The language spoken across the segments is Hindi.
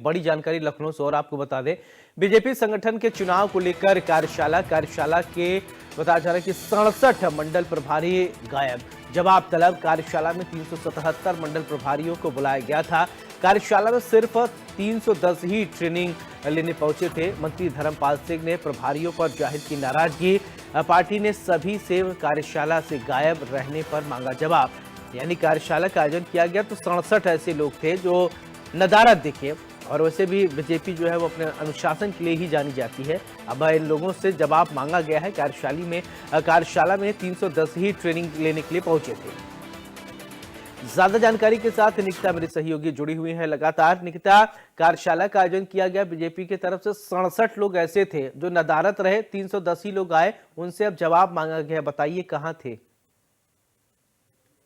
बड़ी जानकारी लखनऊ से और आपको बता दें, बीजेपी संगठन के चुनाव को लेकर कार्यशाला के बताया जा रहा है कि 67 मंडल प्रभारी गायब। जवाब तलब। कार्यशाला में 377 मंडल प्रभारियों को बुलाया गया था। कार्यशाला में सिर्फ 310 ही ट्रेनिंग लेने पहुंचे थे। मंत्री धर्मपाल सिंह ने प्रभारियों पर जाहिर की नाराजगी। पार्टी ने सभी से कार्यशाला से गायब रहने पर मांगा जवाब। यानी कार्यशाला का आयोजन किया गया तो 67 ऐसे लोग थे जो नदारत दिखे। और वैसे भी बीजेपी जो है वो अपने अनुशासन के लिए ही जानी जाती है। अब इन लोगों से जवाब मांगा गया है। कार्यशाला में 310 ही ट्रेनिंग लेने के लिए पहुंचे थे। ज्यादा जानकारी के साथ निकिता मेरी सहयोगी जुड़ी हुई है लगातार। निकिता, कार्यशाला का आयोजन किया गया, बीजेपी की तरफ से 67 लोग ऐसे थे जो नदारत रहे, 310 ही लोग आए, उनसे अब जवाब मांगा गया। बताइए कहाँ थे?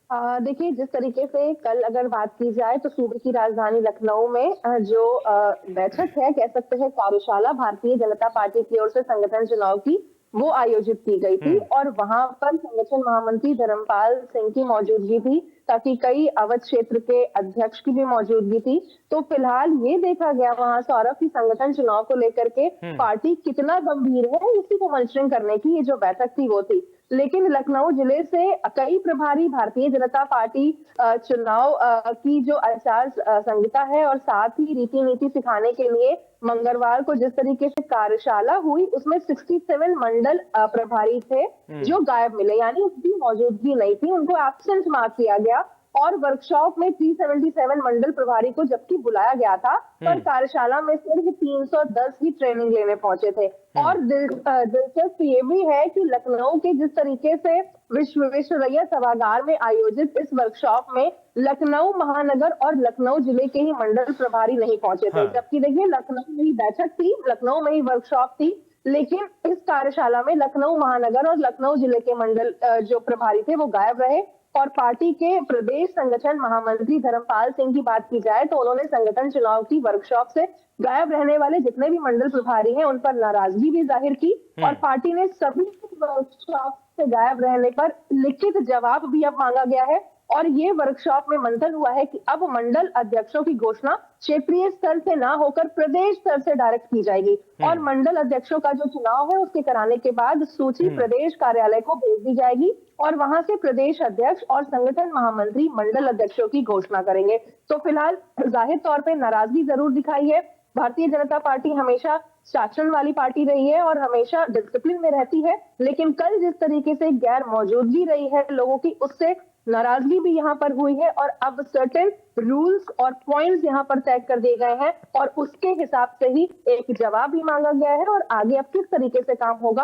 देखिए, जिस तरीके से कल अगर बात की जाए तो सूबे की राजधानी लखनऊ में जो बैठक है, कह सकते हैं कार्यशाला, भारतीय जनता पार्टी की ओर से संगठन चुनाव की वो आयोजित की गई थी। और वहां पर संगठन महामंत्री धर्मपाल सिंह की मौजूदगी थी, ताकि कई अवध क्षेत्र के अध्यक्ष की भी मौजूदगी थी। तो फिलहाल ये देखा गया वहां सौरभ की संगठन चुनाव को लेकर के पार्टी कितना गंभीर है, इसी को मॉनिटरिंग करने की ये जो बैठक थी वो थी। लेकिन लखनऊ जिले से कई प्रभारी भारतीय जनता पार्टी चुनाव की जो आचार संहिता है और साथ ही रीति नीति सिखाने के लिए मंगलवार को जिस तरीके से कार्यशाला हुई, उसमें 67 मंडल प्रभारी थे जो गायब मिले, यानी उनकी मौजूदगी नहीं थी, उनको एब्सेंट मार्क किया गया। और वर्कशॉप में 377 मंडल प्रभारी को जबकि बुलाया गया था, पर कार्यशाला में सिर्फ 310 ही ट्रेनिंग लेने पहुंचे थे। और दिलचस्प ये भी है कि लखनऊ के जिस तरीके से विश्वेश्वरैया सभागार में आयोजित इस वर्कशॉप में लखनऊ महानगर और लखनऊ जिले के ही मंडल प्रभारी नहीं पहुंचे थे। जबकि देखिए, लखनऊ में ही बैठक थी, लखनऊ में ही वर्कशॉप थी, लेकिन इस कार्यशाला में लखनऊ महानगर और लखनऊ जिले के मंडल जो प्रभारी थे वो गायब रहे। और पार्टी के प्रदेश संगठन महामंत्री धर्मपाल सिंह की बात की जाए तो उन्होंने संगठन चुनाव की वर्कशॉप से गायब रहने वाले जितने भी मंडल प्रभारी हैं उन पर नाराजगी भी जाहिर की। और पार्टी ने सभी वर्कशॉप से गायब रहने पर लिखित जवाब भी अब मांगा गया है। और ये वर्कशॉप में मंथन हुआ है कि अब मंडल अध्यक्षों की घोषणा क्षेत्रीय स्तर से ना होकर प्रदेश स्तर से डायरेक्ट की जाएगी। और मंडल अध्यक्षों का जो चुनाव है उसके कराने के बाद सूची प्रदेश कार्यालय को भेज दी जाएगी और वहां से प्रदेश अध्यक्ष और संगठन महामंत्री मंडल अध्यक्षों की घोषणा करेंगे। तो फिलहाल जाहिर तौर पर नाराजगी जरूर दिखाई है। भारतीय जनता पार्टी हमेशा शासन वाली पार्टी रही है और हमेशा डिसिप्लिन में रहती है, लेकिन कल जिस तरीके से गैर मौजूदगी रही है लोगों की, उससे नाराजगी भी यहाँ पर हुई है। और अब सर्टेन रूल्स और पॉइंट्स यहाँ पर तय कर दिए गए हैं और उसके हिसाब से ही एक जवाब भी मांगा गया है और आगे अब किस तरीके से काम होगा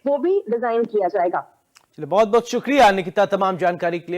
वो भी डिजाइन किया जाएगा। चलिए, बहुत बहुत शुक्रिया निकिता तमाम जानकारी के लिए।